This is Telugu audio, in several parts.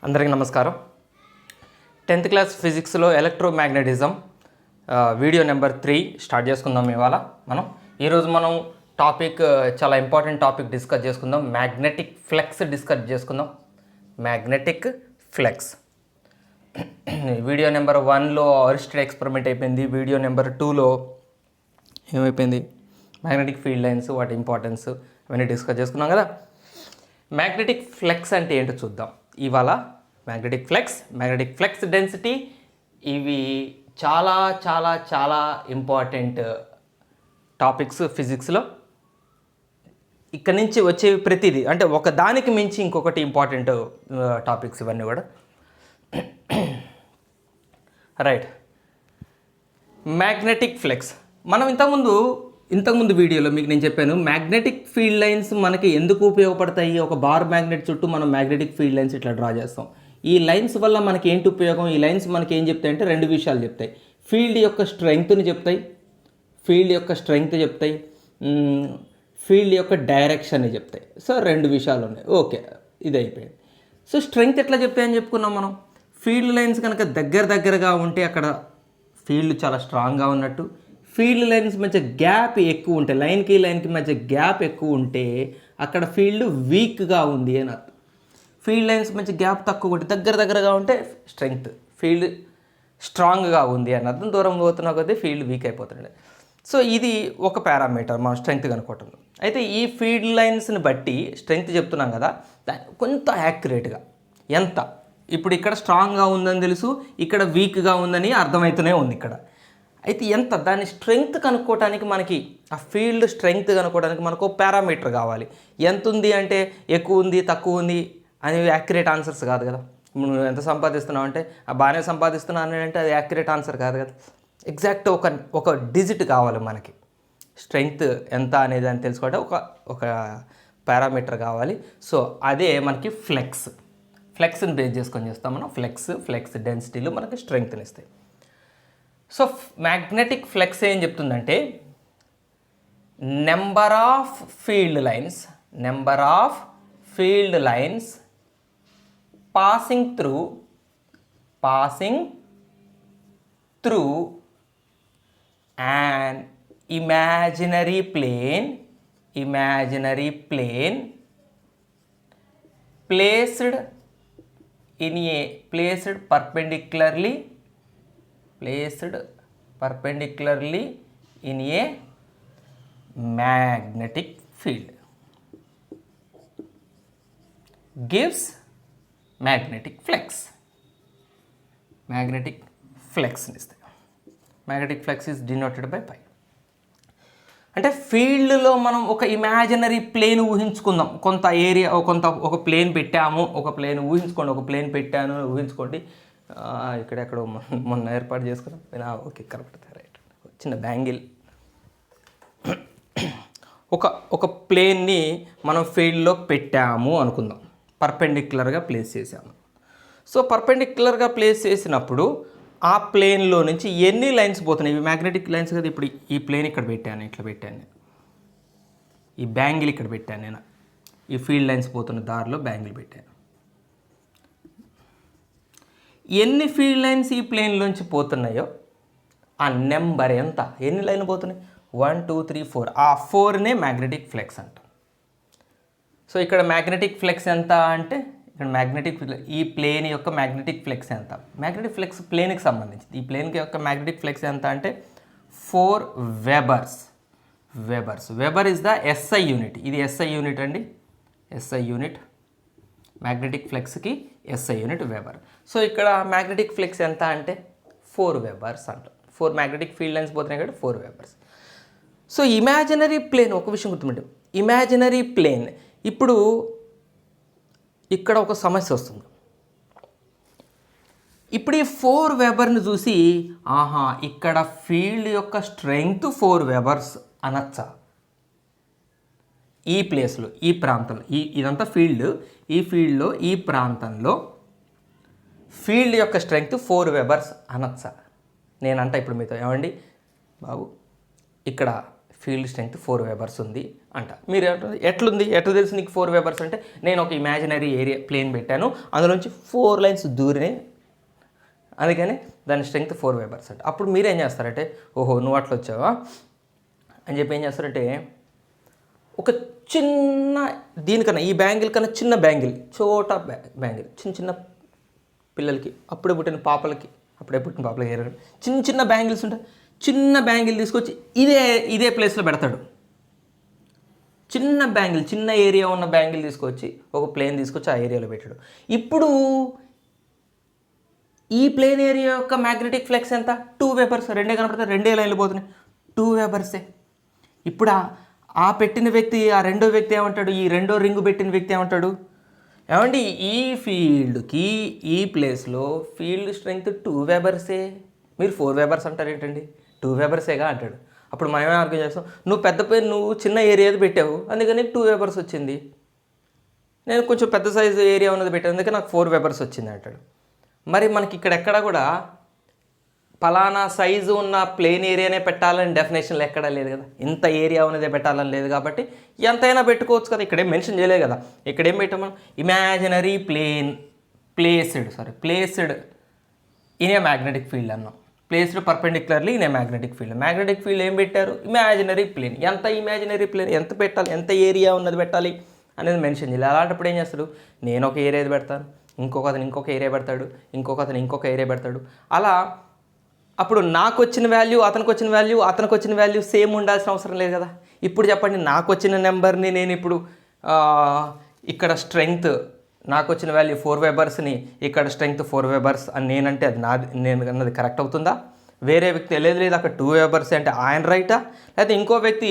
అందరికీ నమస్కారం. 10th క్లాస్ ఫిజిక్స్లో ఎలక్ట్రోమాగ్నెటిజం వీడియో నెంబర్ 3 స్టార్ట్ చేసుకుందాం. ఇవాళ ఈరోజు మనం టాపిక్ చాలా ఇంపార్టెంట్ టాపిక్ డిస్కస్ చేసుకుందాం. మ్యాగ్నెటిక్ ఫ్లక్స్ డిస్కస్ చేసుకుందాం. మ్యాగ్నెటిక్ ఫ్లక్స్ వీడియో నెంబర్ 1లో అరిస్టెడ్ ఎక్స్పెరిమెంట్ అయిపోయింది. వీడియో నెంబర్ 2లో ఏమైపోయింది, మ్యాగ్నెటిక్ ఫీల్డ్ లైన్స్, వాటి ఇంపార్టెన్స్ అవన్నీ డిస్కస్ చేసుకున్నాం కదా. మ్యాగ్నెటిక్ ఫ్లక్స్ అంటే ఏంటో చూద్దాం ఇవాళ. మ్యాగ్నెటిక్ ఫ్లక్స్ డెన్సిటీ, ఇవి చాలా చాలా చాలా ఇంపార్టెంట్ టాపిక్స్ ఫిజిక్స్లో. ఇక్కడ నుంచి వచ్చేవి ప్రతిదీ అంటే ఒక దానికి మించి ఇంకొకటి ఇంపార్టెంట్ టాపిక్స్ ఇవన్నీ కూడా. Right, magnetic flux. మనం ఇంతకుముందు వీడియోలో మీకు నేను చెప్పాను మ్యాగ్నెటిక్ ఫీల్డ్ లైన్స్ మనకి ఎందుకు ఉపయోగపడతాయి. ఒక బార్ మ్యాగ్నెట్ చుట్టూ మనం మ్యాగ్నెటిక్ ఫీల్డ్ లైన్స్ ఇట్లా డ్రా చేస్తాం. ఈ లైన్స్ వల్ల మనకి ఏంటి ఉపయోగం? ఈ లైన్స్ మనకి ఏం చెప్తాయి అంటే రెండు విషయాలు చెప్తాయి. ఫీల్డ్ యొక్క స్ట్రెంగ్త్ని చెప్తాయి, ఫీల్డ్ యొక్క డైరెక్షన్ని చెప్తాయి. సో రెండు విషయాలు ఉన్నాయి. ఓకే, ఇది అయిపోయింది. సో స్ట్రెంగ్త్ ఎట్లా చెప్తాయని చెప్పుకున్నాం మనం. ఫీల్డ్ లైన్స్ కనుక దగ్గరగా ఉంటే అక్కడ ఫీల్డ్ చాలా స్ట్రాంగ్గా ఉన్నట్టు. ఫీల్డ్ లైన్స్ మధ్య గ్యాప్ ఎక్కువ ఉంటే, లైన్కి మధ్య గ్యాప్ ఎక్కువ ఉంటే అక్కడ ఫీల్డ్ వీక్గా ఉంది అని అర్థం. ఫీల్డ్ లైన్స్ మధ్య గ్యాప్ తక్కువ ఉంటే దగ్గరగా ఉంటే స్ట్రెంగ్త్, ఫీల్డ్ స్ట్రాంగ్గా ఉంది అని అర్థం. దూరం పోతున్నా కొద్దీ ఫీల్డ్ వీక్ అయిపోతుండే. సో ఇది ఒక పారామీటర్ మనం స్ట్రెంగ్త్ కనుక్కోవటం. అయితే ఈ ఫీల్డ్ లైన్స్ని బట్టి స్ట్రెంగ్త్ చెప్తున్నాం కదా, కొంత యాక్యురేట్గా ఎంత, ఇప్పుడు ఇక్కడ స్ట్రాంగ్గా ఉందని తెలుసు, ఇక్కడ వీక్గా ఉందని అర్థమవుతూనే ఉంది ఇక్కడ. అయితే ఎంత, దాని స్ట్రెంగ్త్ కనుక్కోవడానికి మనకి, ఆ ఫీల్డ్ స్ట్రెంగ్త్ కనుక్కోవడానికి మనకు పారామీటర్ కావాలి. ఎంత ఉంది అంటే ఎక్కువ ఉంది తక్కువ ఉంది అనేవి యాక్యురేట్ ఆన్సర్స్ కాదు కదా. నువ్వు ఎంత సంపాదిస్తున్నావు అంటే బాగానే సంపాదిస్తున్నాను అంటే అది యాక్యురేట్ ఆన్సర్ కాదు కదా. ఎగ్జాక్ట్ ఒక డిజిట్ కావాలి మనకి. స్ట్రెంగ్త్ ఎంత అనేది అని తెలుసుకోవడం ఒక పారామీటర్ కావాలి. సో అదే మనకి ఫ్లెక్స్ని బేస్ చేసుకొని చేస్తాం మనం. ఫ్లెక్స్ డెన్సిటీలు మనకి స్ట్రెంగ్త్ని ఇస్తాయి. సో మ్యాగ్నెటిక్ ఫ్లక్స్ ఏం చెప్తుందంటే number of field lines passing through an imaginary plane placed perpendicularly in a magnetic field gives magnetic flux. Magnetic flux is denoted by pi. అంటే ఫీల్డ్లో మనం ఒక ఇమాజినరీ ప్లేన్ ఊహించుకుందాం. కొంత ఏరియా, ఒక ప్లేన్ పెట్టాము, ఒక ప్లేన్ ఊహించుకోండి. ఇక్కడెక్కడో మొన్న ఏర్పాటు చేసుకున్నాం. Okay, correct, right. చిన్న బ్యాంగిల్, ఒక ప్లేన్ని మనం ఫీల్డ్లో పెట్టాము అనుకుందాం. పర్పెండిక్యులర్గా ప్లేస్ చేసాము. సో పర్పెండిక్యులర్గా ప్లేస్ చేసినప్పుడు ఆ ప్లేన్లో నుంచి ఎన్ని లైన్స్ పోతున్నాయి? ఇవి మ్యాగ్నెటిక్ లైన్స్ కదా. ఇప్పుడు ఈ ప్లేన్ ఇక్కడ పెట్టాను, ఇట్లా పెట్టాను నేను. ఈ బ్యాంగిల్ ఇక్కడ పెట్టాను నేను. ఈ ఫీల్డ్ లైన్స్ పోతున్న దారిలో బ్యాంగిల్ పెట్టాను. ఎన్ని ఫీల్డ్ లైన్స్ ఈ ప్లేన్లోంచి పోతున్నాయో ఆ నెంబర్ ఎంత, ఎన్ని లైన్ పోతున్నాయి? 1 2 3 4. ఆ 4నే మ్యాగ్నెటిక్ ఫ్లక్స్ అంటాం. సో ఇక్కడ మ్యాగ్నెటిక్ ఫ్లక్స్ ఎంత అంటే, ఇక్కడ ఈ ప్లేన్ యొక్క మ్యాగ్నెటిక్ ఫ్లక్స్ ఎంత? మ్యాగ్నెటిక్ ఫ్లక్స్ ప్లేన్కి సంబంధించింది. ఈ ప్లేన్ యొక్క మ్యాగ్నెటిక్ ఫ్లక్స్ ఎంత అంటే 4 webers. Weber is the SI unit. ఇది SI యూనిట్ అండి. SI యూనిట్ మ్యాగ్నెటిక్ ఫ్లక్స్కి SI యూనిట్ వెబర్. సో ఇక్కడ మ్యాగ్నెటిక్ ఫ్లక్స్ ఎంత అంటే 4 వెబర్స్ అంటాం. 4 మ్యాగ్నెటిక్ ఫీల్డ్ లైన్స్ పోతున్నాయి కాబట్టి 4 వెబర్స్. సో ఇమాజినరీ ప్లేన్, ఒక విషయం గుర్తుపెట్టు, ఇమాజినరీ ప్లేన్. ఇప్పుడు ఇక్కడ ఒక సమస్య వస్తుంది. ఇప్పుడు ఈ 4 వెబర్ని చూసి ఇక్కడ ఫీల్డ్ యొక్క స్ట్రెంగ్త్ 4 వెబర్స్ అనొచ్చా? ఈ ప్లేస్లో, ఈ ప్రాంతంలో, ఇదంతా ఫీల్డ్, ఈ ఫీల్డ్లో ఈ ప్రాంతంలో ఫీల్డ్ యొక్క స్ట్రెంగ్త్ 4 వెబర్స్ అనొచ్చా? నేనంట ఇప్పుడు మీతో, ఏమండి బాబు, ఇక్కడ ఫీల్డ్ స్ట్రెంగ్త్ 4 వెబర్స్ ఉంది, అంట. మీరు ఎట్లుంది, ఎట్లా తెలుసు నీకు 4 వెబర్స్ అంటే, నేను ఒక ఇమాజినరీ ఏరియా ప్లేన్ పెట్టాను, అందులోంచి 4 లైన్స్ దూరినాయి, అందుకని దాని స్ట్రెంగ్త్ 4 వెబర్స్ అంట. అప్పుడు మీరేం చేస్తారంటే, ఓహో నువ్వు అట్లా వచ్చావా అని చెప్పి ఏం చేస్తారంటే, ఒక చిన్న దీనికన్నా ఈ బ్యాంగిల్ కన్నా చిన్న బ్యాంగిల్, చోట బ్యాంగిల్, చిన్న చిన్న పిల్లలకి, అప్పుడే పుట్టిన పాపలకి చిన్న చిన్న బ్యాంగిల్స్ ఉంటాయి, చిన్న బ్యాంగిల్ తీసుకొచ్చి ఇదే ప్లేస్లో పెడతాడు. చిన్న బ్యాంగిల్, చిన్న ఏరియా ఉన్న బ్యాంగిల్ తీసుకొచ్చి ఒక ప్లేన్ తీసుకొచ్చి ఆ ఏరియాలో పెట్టాడు. ఇప్పుడు ఈ ప్లేన్ ఏరియా యొక్క మ్యాగ్నెటిక్ ఫ్లెక్స్ ఎంత? 2 వెబర్స్. రెండే కనపడతాయి, రెండే లైన్లు పోతున్నాయి, 2 వెబర్సే. ఇప్పుడు ఆ పెట్టిన వ్యక్తి, ఆ రెండో వ్యక్తి ఏమంటాడు, ఈ రెండో రింగు పెట్టిన వ్యక్తి ఏమంటాడు, ఏమండి ఈ ఫీల్డ్కి ఈ ప్లేస్లో ఫీల్డ్ స్ట్రెంగ్త్ 2 వెబర్సే, మీరు 4 వెబర్స్ అంటారు ఏంటండి, 2 వెబర్సేగా అంటాడు. అప్పుడు మనమే ఆర్గ్యూ చేస్తాం, నువ్వు పెద్ద పేరు, నువ్వు చిన్న ఏరియాది పెట్టావు అందుకని 2 వెబర్స్ వచ్చింది, నేను కొంచెం పెద్ద సైజు ఏరియా ఉన్నది పెట్టాను అందుకే నాకు 4 వెబర్స్ వచ్చింది అంటాడు. మరి మనకి ఇక్కడ ఎక్కడ కూడా పలానా సైజు ఉన్న ప్లేన్ ఏరియానే పెట్టాలని డెఫినేషన్లో ఎక్కడా లేదు కదా, ఇంత ఏరియా ఉన్నదే పెట్టాలని లేదు కాబట్టి ఎంతైనా పెట్టుకోవచ్చు కదా. ఇక్కడేం మెన్షన్ చేయలేదు కదా, ఇక్కడేం పెట్టాం మనం, imaginary placed in a magnetic field అన్నాం, placed perpendicularly in a magnetic field. Magnetic field ఏం పెట్టారు, ఇమాజినరీ ప్లేన్. ఎంత ఇమాజినరీ ప్లేన్ ఎంత పెట్టాలి, ఎంత ఏరియా ఉన్నది పెట్టాలి అనేది మెన్షన్ చేయాలి. అలాంటప్పుడు ఏం చేస్తాడు, నేను ఒక ఏరియా పెడతాను, ఇంకొక అతను ఇంకొక ఏరియా పెడతాడు, ఇంకొక అతను ఇంకొక ఏరియా పెడతాడు. అలా అప్పుడు నాకు వచ్చిన వాల్యూ అతనికి వచ్చిన వాల్యూ సేమ్ ఉండాల్సిన అవసరం లేదు కదా. ఇప్పుడు చెప్పండి, నాకు వచ్చిన నెంబర్ని నేను ఇప్పుడు ఇక్కడ స్ట్రెంగ్త్ నాకు వచ్చిన వాల్యూ 4 వెబర్స్ని ఇక్కడ స్ట్రెంగ్త్ 4 వెబర్స్ అని నేనంటే అది నేను అన్నది కరెక్ట్ అవుతుందా? వేరే వ్యక్తి లేదు అక్కడ 2 వెబర్స్ అంటే ఆయన రైటా, లేకపోతే ఇంకో వ్యక్తి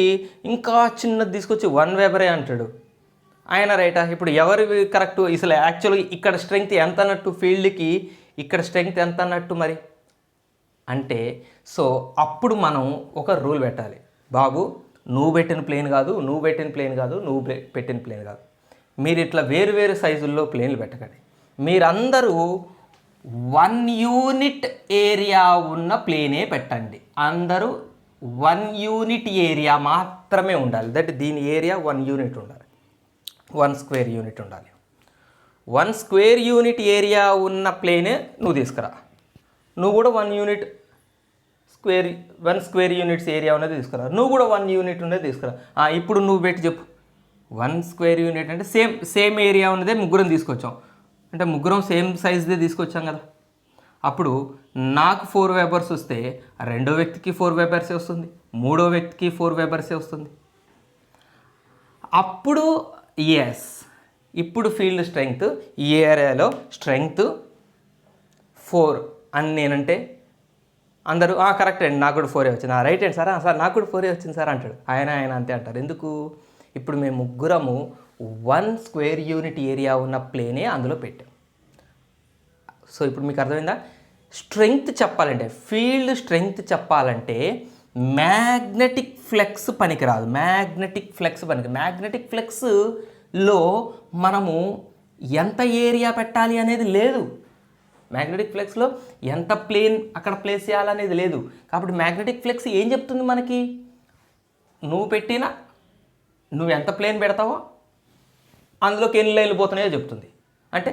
ఇంకా చిన్నది తీసుకొచ్చి 1 వెబరే అంటాడు, ఆయన రైటా? ఇప్పుడు ఎవరు కరెక్ట్? అసలు యాక్చువల్గా ఇక్కడ స్ట్రెంగ్త్ ఎంత అన్నట్టు ఫీల్డ్కి, ఇక్కడ స్ట్రెంగ్త్ ఎంత అన్నట్టు మరి అంటే, సో అప్పుడు మనం ఒక రూల్ పెట్టాలి, బాబు నువ్వు పెట్టిన ప్లేన్ కాదు, నువ్వు పెట్టిన ప్లేన్ కాదు, మీరు ఇట్లా వేరు సైజుల్లో ప్లేన్లు పెట్టకండి, మీరందరూ 1 యూనిట్ ఏరియా ఉన్న ప్లేనే పెట్టండి, అందరూ 1 యూనిట్ ఏరియా మాత్రమే ఉండాలి. దట్ దీని ఏరియా 1 యూనిట్ ఉండాలి, 1 స్క్వేర్ యూనిట్ ఉండాలి. 1 స్క్వేర్ యూనిట్ ఏరియా ఉన్న ప్లేనే నువ్వు తీసుకురా, నువ్వు కూడా 1 స్క్వేర్ యూనిట్స్ ఏరియా ఉన్నది తీసుకురా, నువ్వు కూడా 1 యూనిట్ ఉన్నది తీసుకురా. ఇప్పుడు నువ్వు పెట్టి చెప్పు, 1 స్క్వేర్ యూనిట్ అంటే సేమ్ ఏరియా ఉన్నదే ముగ్గురం తీసుకొచ్చాం, అంటే ముగ్గురం సేమ్ సైజ్దే తీసుకొచ్చాం కదా. అప్పుడు నాకు 4 వెబర్స్ వస్తే రెండో వ్యక్తికి 4 వెబర్సే వస్తుంది, మూడో వ్యక్తికి 4 వెబర్సే వస్తుంది. అప్పుడు ఇప్పుడు ఫీల్డ్ స్ట్రెంగ్త్ ఈ ఏరియాలో స్ట్రెంగ్త్ 4 అని నేనంటే అందరూ కరెక్ట్ అండి, నాకు కూడా 4 వచ్చింది, రైట్ అండి సార్, సార్ నాకు కూడా 4 వచ్చింది సార్ అంటాడు. ఆయన అంతే అంటారు. ఎందుకు? ఇప్పుడు మేము ముగ్గురము 1 స్క్వేర్ యూనిట్ ఏరియా ఉన్న ప్లేనే అందులో పెట్టాం. సో ఇప్పుడు మీకు అర్థమైందా? స్ట్రెంగ్త్ చెప్పాలంటే, ఫీల్డ్ స్ట్రెంగ్త్ చెప్పాలంటే మ్యాగ్నెటిక్ ఫ్లెక్స్ పనికిరాదు. మ్యాగ్నెటిక్ ఫ్లెక్స్లో మనము ఎంత ఏరియా పెట్టాలి అనేది లేదు. మ్యాగ్నెటిక్ ఫ్లెక్స్లో ఎంత ప్లేన్ అక్కడ ప్లేస్ చేయాలనేది లేదు. కాబట్టి మ్యాగ్నెటిక్ ఫ్లెక్స్ ఏం చెప్తుంది మనకి, నువ్వు ఎంత ప్లేన్ పెడతావో అందులోకి ఎన్ని లైన్లు పోతున్నాయో చెప్తుంది. అంటే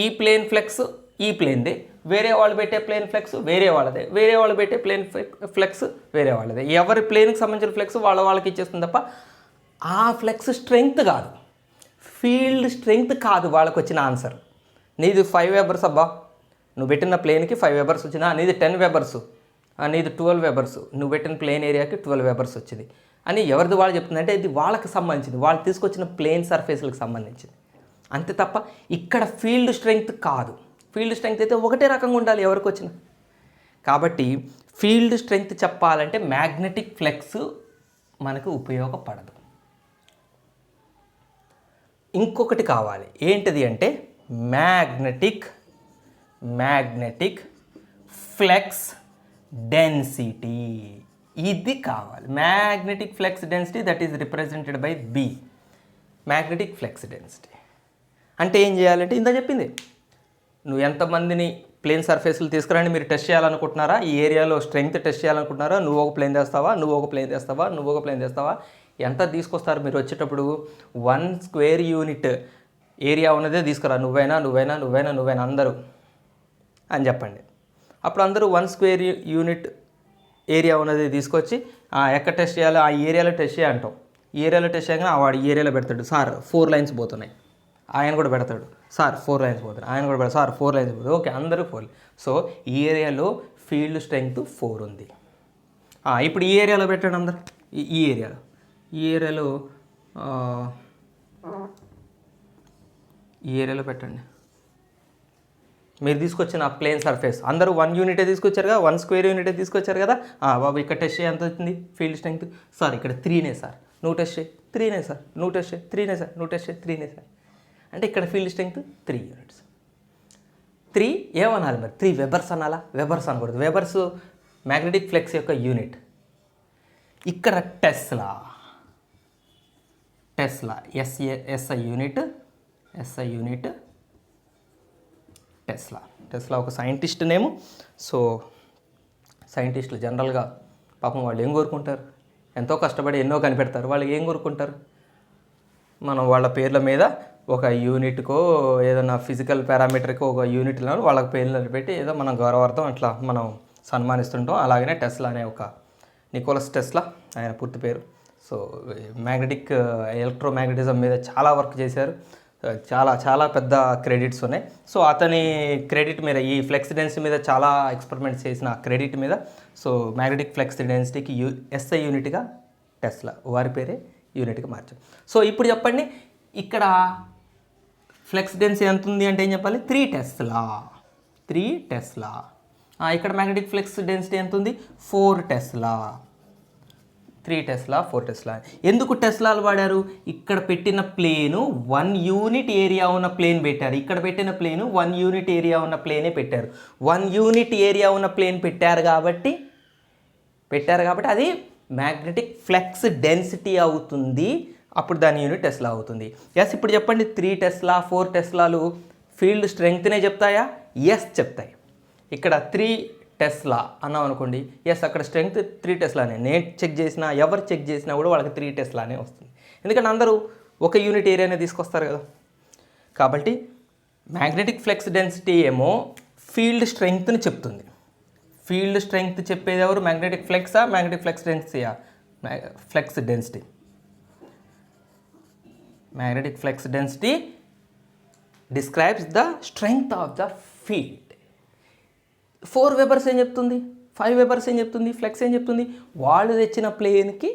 ఈ ప్లేన్ ఫ్లెక్స్ ఈ ప్లేన్దే, వేరే వాళ్ళు పెట్టే ప్లేన్ ఫ్లెక్స్ వేరే వాళ్ళదే, వేరే వాళ్ళు పెట్టే ప్లేన్ ఫ్లెక్స్ వేరే వాళ్ళదే. ఎవరి ప్లేన్కి సంబంధించిన ఫ్లెక్స్ వాళ్ళకి ఇచ్చేస్తుంది తప్ప ఆ ఫ్లెక్స్ స్ట్రెంగ్త్ కాదు, ఫీల్డ్ స్ట్రెంగ్త్ కాదు వాళ్ళకి వచ్చిన ఆన్సర్. నీది 5 వెబర్స్ అబ్బా, నువ్వు పెట్టిన ప్లేన్కి 5 వెబర్స్ వచ్చినా, నీది 10 వెబర్స్, నీది 12 వెబర్స్, నువ్వు పెట్టిన ప్లేన్ ఏరియాకి 12 వెబర్స్ వచ్చింది అని ఎవరిది వాళ్ళు చెప్తుంది. అంటే ఇది వాళ్ళకి సంబంధించింది, వాళ్ళు తీసుకొచ్చిన ప్లేన్ సర్ఫేస్లకు సంబంధించింది అంతే తప్ప ఇక్కడ ఫీల్డ్ స్ట్రెంగ్త్ కాదు. ఫీల్డ్ స్ట్రెంగ్త్ అయితే ఒకటే రకంగా ఉండాలి ఎవరికి వచ్చినా. కాబట్టి ఫీల్డ్ స్ట్రెంగ్త్ చెప్పాలంటే మ్యాగ్నెటిక్ ఫ్లెక్స్ మనకు ఉపయోగపడదు. ఇంకొకటి కావాలి, ఏంటిది అంటే మ్యాగ్నెటిక్ ఫ్లెక్స్ డెన్సిటీ. ఇది కావాలి, magnetic flux density, that is represented by B. Magnetic flux density అంటే ఏం చేయాలంటే ఇంత చెప్పింది, నువ్వు ఎంతమందిని ప్లేన్ సర్ఫేస్లు తీసుకురండి మీరు టెస్ట్ చేయాలనుకుంటున్నారా, ఈ ఏరియాలో స్ట్రెంగ్త్ టెస్ట్ చేయాలనుకుంటున్నారా, నువ్వు ఒక ప్లేన్ చేస్తావా, ఎంత తీసుకొస్తారు మీరు వచ్చేటప్పుడు? 1 స్క్వేర్ యూనిట్ ఏరియా ఉన్నదే తీసుకురా, నువ్వైనా అందరూ అని చెప్పండి. అప్పుడు అందరూ 1 స్క్వేర్ యూనిట్ ఏరియా ఉన్నది తీసుకొచ్చి ఎక్కడ టెస్ట్ చేయాలో ఆ ఏరియాలో టెస్ట్ చేయాలంటాం. ఈ ఏరియాలో టెస్ట్ చేయగానే వాడు ఈ ఏరియాలో పెడతాడు, సార్ 4 లైన్స్ పోతున్నాయి. ఆయన కూడా పెడతాడు, సార్ 4 లైన్స్ పోతున్నాయి. ఆయన కూడా పెడతాడు, సార్ 4 లైన్స్ పోతుంది. ఓకే, అందరూ 4. సో ఈ ఏరియాలో ఫీల్డ్ స్ట్రెంగ్త్ 4 ఉంది. ఇప్పుడు ఈ ఏరియాలో పెట్టండి అందరు. ఈ ఏరియాలో పెట్టండి. మీరు తీసుకొచ్చిన ప్లేన్ సర్ఫేస్ అందరూ 1 యూనిటే తీసుకొచ్చారు కదా, 1 స్క్వేర్ యూనిటే తీసుకొచ్చారు కదా. బాబు ఇక్కడ టెస్ట్ చేయి, ఎంత వచ్చింది ఫీల్డ్ స్ట్రెంగ్త్? సార్ ఇక్కడ 3నే సార్, నువ్వు టెస్ట్ చేయి. 3నే సార్, నువ్వు టెస్ట్ చేయి. 3నే సార్, నువ్వు టెస్ట్ చేయి. 3నే సార్. అంటే ఇక్కడ ఫీల్డ్ స్ట్రెంగ్త్ 3 యూనిట్స్. 3 ఏమనాలి మరి? 3 వెబర్స్ అనాలా? వెబర్స్ అనకూడదు. వెబర్స్ మ్యాగ్నెటిక్ ఫ్లెక్స్ యొక్క యూనిట్. ఇక్కడ టెస్లా ఎస్ఐ యూనిట్ టెస్లా ఒక సైంటిస్ట్ నేము. సో సైంటిస్టులు జనరల్గా పాపం వాళ్ళు ఏం కోరుకుంటారు? ఎంతో కష్టపడి ఎన్నో కనిపెడతారు. వాళ్ళు ఏం కోరుకుంటారు? మనం వాళ్ళ పేర్ల మీద ఒక యూనిట్కో ఏదైనా ఫిజికల్ పారామీటర్కో ఒక యూనిట్లో వాళ్ళకి పేర్లు పెట్టి ఏదో మనం గౌరవార్థం అట్లా మనం సన్మానిస్తుంటాం. అలాగనే టెస్లా అనే ఒక నికోలస్ టెస్లా ఆయన పూర్తి పేరు. సో ఎలక్ట్రోమాగ్నెటిజం మీద చాలా వర్క్ చేశారు. చాలా పెద్ద క్రెడిట్స్ ఉన్నాయి. సో అతని క్రెడిట్ మీద ఈ ఫ్లెక్స్ డెన్సిటీ మీద చాలా ఎక్స్పెరిమెంట్స్ చేసిన క్రెడిట్ మీద సో మ్యాగ్నెటిక్ ఫ్లెక్స్ డెన్సిటీకి ఎస్ఐ యూనిట్గా టెస్లా, వారి పేరే యూనిట్గా మార్చాం. సో ఇప్పుడు చెప్పండి, ఇక్కడ ఫ్లెక్స్ డెన్సిటీ ఎంత ఉంది అంటే ఏం చెప్పాలి? 3 టెస్లా. ఇక్కడ మ్యాగ్నెటిక్ ఫ్లెక్స్ డెన్సిటీ ఎంత ఉంది? 4 టెస్లా. 3 Tesla, 4 Tesla. ఎందుకు టెస్లాలు వాడారు? ఇక్కడ పెట్టిన ప్లేను 1 యూనిట్ ఏరియా ఉన్న ప్లేన్ పెట్టారు. ఇక్కడ పెట్టిన ప్లేను 1 యూనిట్ ఏరియా ఉన్న ప్లేనే పెట్టారు. 1 యూనిట్ ఏరియా ఉన్న ప్లేన్ పెట్టారు కాబట్టి అది మ్యాగ్నెటిక్ ఫ్లెక్స్ డెన్సిటీ అవుతుంది. అప్పుడు దాని యూనిట్ టెస్లా అవుతుంది. ఇప్పుడు చెప్పండి, 3 టెస్లా 4 టెస్లాలు ఫీల్డ్ స్ట్రెంగ్త్నే చెప్తాయా? చెప్తాయి. ఇక్కడ 3 టెస్లా అన్నాం అనుకోండి, అక్కడ స్ట్రెంగ్త్ 3 టెస్లానే. నేను చెక్ చేసినా, ఎవరు చెక్ చేసినా కూడా వాళ్ళకి 3 టెస్లానే వస్తుంది. ఎందుకంటే అందరూ ఒక యూనిట్ ఏరియానే తీసుకొస్తారు కదా. కాబట్టి మ్యాగ్నెటిక్ ఫ్లెక్స్ డెన్సిటీ ఏమో ఫీల్డ్ స్ట్రెంగ్త్ని చెప్తుంది. ఫీల్డ్ స్ట్రెంగ్త్ చెప్పేది ఎవరు? మ్యాగ్నెటిక్ ఫ్లెక్సా, మ్యాగ్నెటిక్ ఫ్లెక్స్ డెన్సిటీయా? Flux density. Magnetic flux density describes the strength of the field. 4 webers ఏం చెప్తుంది? 5 వెబర్స్ ఏం చెప్తుంది? ఫ్లెక్స్ ఏం చెప్తుంది? వాళ్ళు తెచ్చిన ప్లేన్కి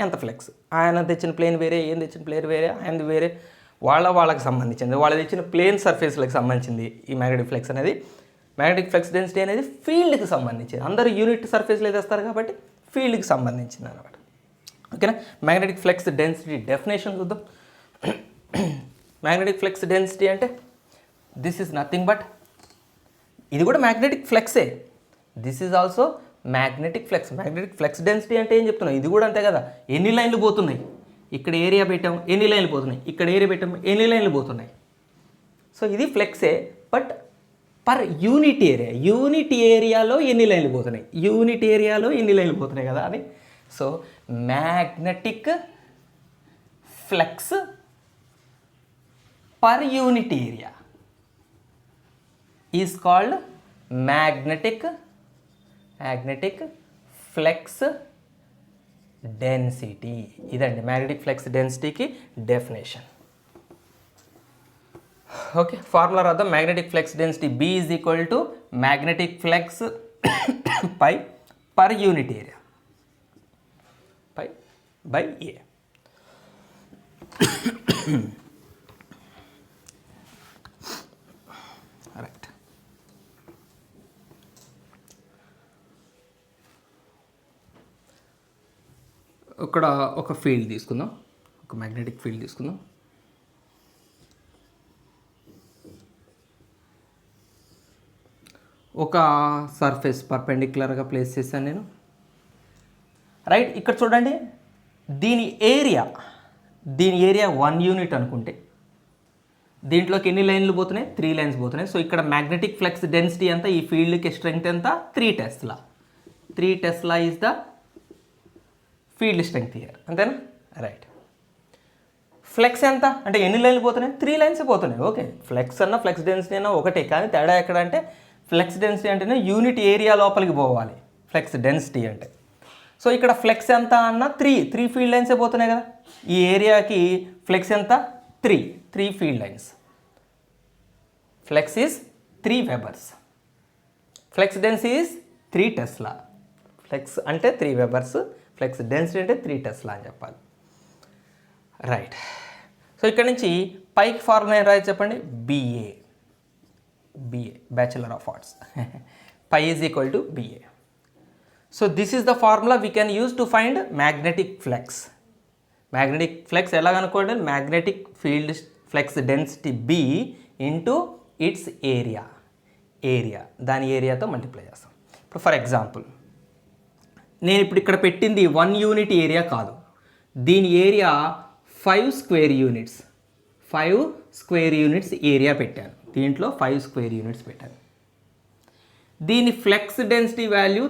ఎంత ఫ్లెక్స్, ఆయన తెచ్చిన ప్లేన్ వేరే, ఏం తెచ్చిన ప్లేన్ వేరే, ఆయనది వేరే, వాళ్ళకి సంబంధించింది, వాళ్ళు తెచ్చిన ప్లేన్ సర్ఫేస్లకు సంబంధించింది ఈ మ్యాగ్నెటిక్ ఫ్లెక్స్ అనేది. మ్యాగ్నెటిక్ ఫ్లెక్స్ డెన్సిటీ అనేది ఫీల్డ్కి సంబంధించింది. అందరూ యూనిట్ సర్ఫేస్లో వేస్తారు కాబట్టి ఫీల్డ్కి సంబంధించింది అనమాట. ఓకేనా? మ్యాగ్నెటిక్ ఫ్లెక్స్ డెన్సిటీ డెఫినేషన్ చూద్దాం. మ్యాగ్నెటిక్ ఫ్లెక్స్ డెన్సిటీ అంటే దిస్ ఈజ్ నథింగ్ బట్, ఇది కూడా మ్యాగ్నెటిక్ ఫ్లెక్సే. This is also magnetic flux. Magnetic flux density అంటే ఏం చెప్తున్నాం? ఇది కూడా అంతే కదా. ఎన్ని లైన్లు పోతున్నాయి? ఇక్కడ ఏరియా పెట్టాం, ఎన్ని లైన్లు పోతున్నాయి? ఇక్కడ ఏరియా పెట్టాం, ఎన్ని లైన్లు పోతున్నాయి? సో ఇది ఫ్లెక్సే, బట్ పర్ యూనిట్ ఏరియాలో ఎన్ని లైన్లు పోతున్నాయి? యూనిట్ ఏరియాలో ఎన్ని లైన్లు పోతున్నాయి కదా అని. So magnetic flux per unit area is called magnetic flux density. ఇదండి మ్యాగ్నెటిక్ ఫ్లెక్స్ డెన్సిటీకి డెఫినేషన్. ఓకే, ఫార్ములా రాద్దాం. Magnetic flux density B is equal to magnetic flux phi per unit area by A. Right. ఇక్కడ ఒక ఫీల్డ్ తీసుకుందాం, ఒక మ్యాగ్నెటిక్ ఫీల్డ్ తీసుకుందాం. ఒక సర్ఫేస్ పర్పెండిక్యులర్గా ప్లేస్ చేశాను నేను. రైట్, ఇక్కడ చూడండి, దీని ఏరియా 1 యూనిట్ అనుకుంటే దీంట్లోకి ఎన్ని లైన్లు పోతున్నాయి? 3 లైన్స్ పోతున్నాయి. సో ఇక్కడ మ్యాగ్నెటిక్ ఫ్లెక్స్ డెన్సిటీ ఎంత? ఈ ఫీల్డ్కి స్ట్రెంగ్త్ ఎంత? 3 Tesla. 3 Tesla is the field strength here, అంతేనా? రైట్. ఫ్లెక్స్ ఎంత అంటే ఎన్ని లైన్లు పోతున్నాయి? 3 లైన్స్ పోతున్నాయి. ఓకే, ఫ్లెక్స్ అన్న ఫ్లెక్స్ డెన్సిటీ అన్న ఒకటే, కానీ తేడా ఎక్కడ అంటే ఫ్లెక్స్ డెన్సిటీ అంటేనే యూనిట్ ఏరియా లోపలికి పోవాలి ఫ్లెక్స్ డెన్సిటీ అంటే. సో ఇక్కడ ఫ్లెక్స్ ఎంత అన్న 3 ఫీల్డ్ లైన్సే పోతున్నాయి కదా. ఈ ఏరియాకి ఫ్లెక్స్ ఎంత? 3 field lines. Flux is 3 webers. Flux density is 3 tesla. Flux అంటే 3 వెబర్స్, ఫ్లెక్స్ డెన్సిటీ అంటే 3 టెస్లా అని చెప్పాలి. రైట్. సో ఇక్కడ నుంచి పైకి ఫార్ములా ఏం రాయొచ్చు చెప్పండి? BA bachelor of arts. Phi is equal to BA. So this is the formula we can use to find magnetic flux. Magnetic flux ఎలా కనుక్కోండి? Magnetic field flux density B into its area దాని ఏరియాతో మల్టిప్లై చేస్తాం. ఇప్పుడు ఫర్ ఎగ్జాంపుల్ నేను ఇప్పుడు ఇక్కడ పెట్టింది 1 యూనిట్ ఏరియా కాదు, దీని area 5 square units. 5 square units area పెట్టాను, దీంట్లో 5 స్క్వేర్ యూనిట్స్ పెట్టాను. దీని ఫ్లెక్స్ డెన్సిటీ వాల్యూ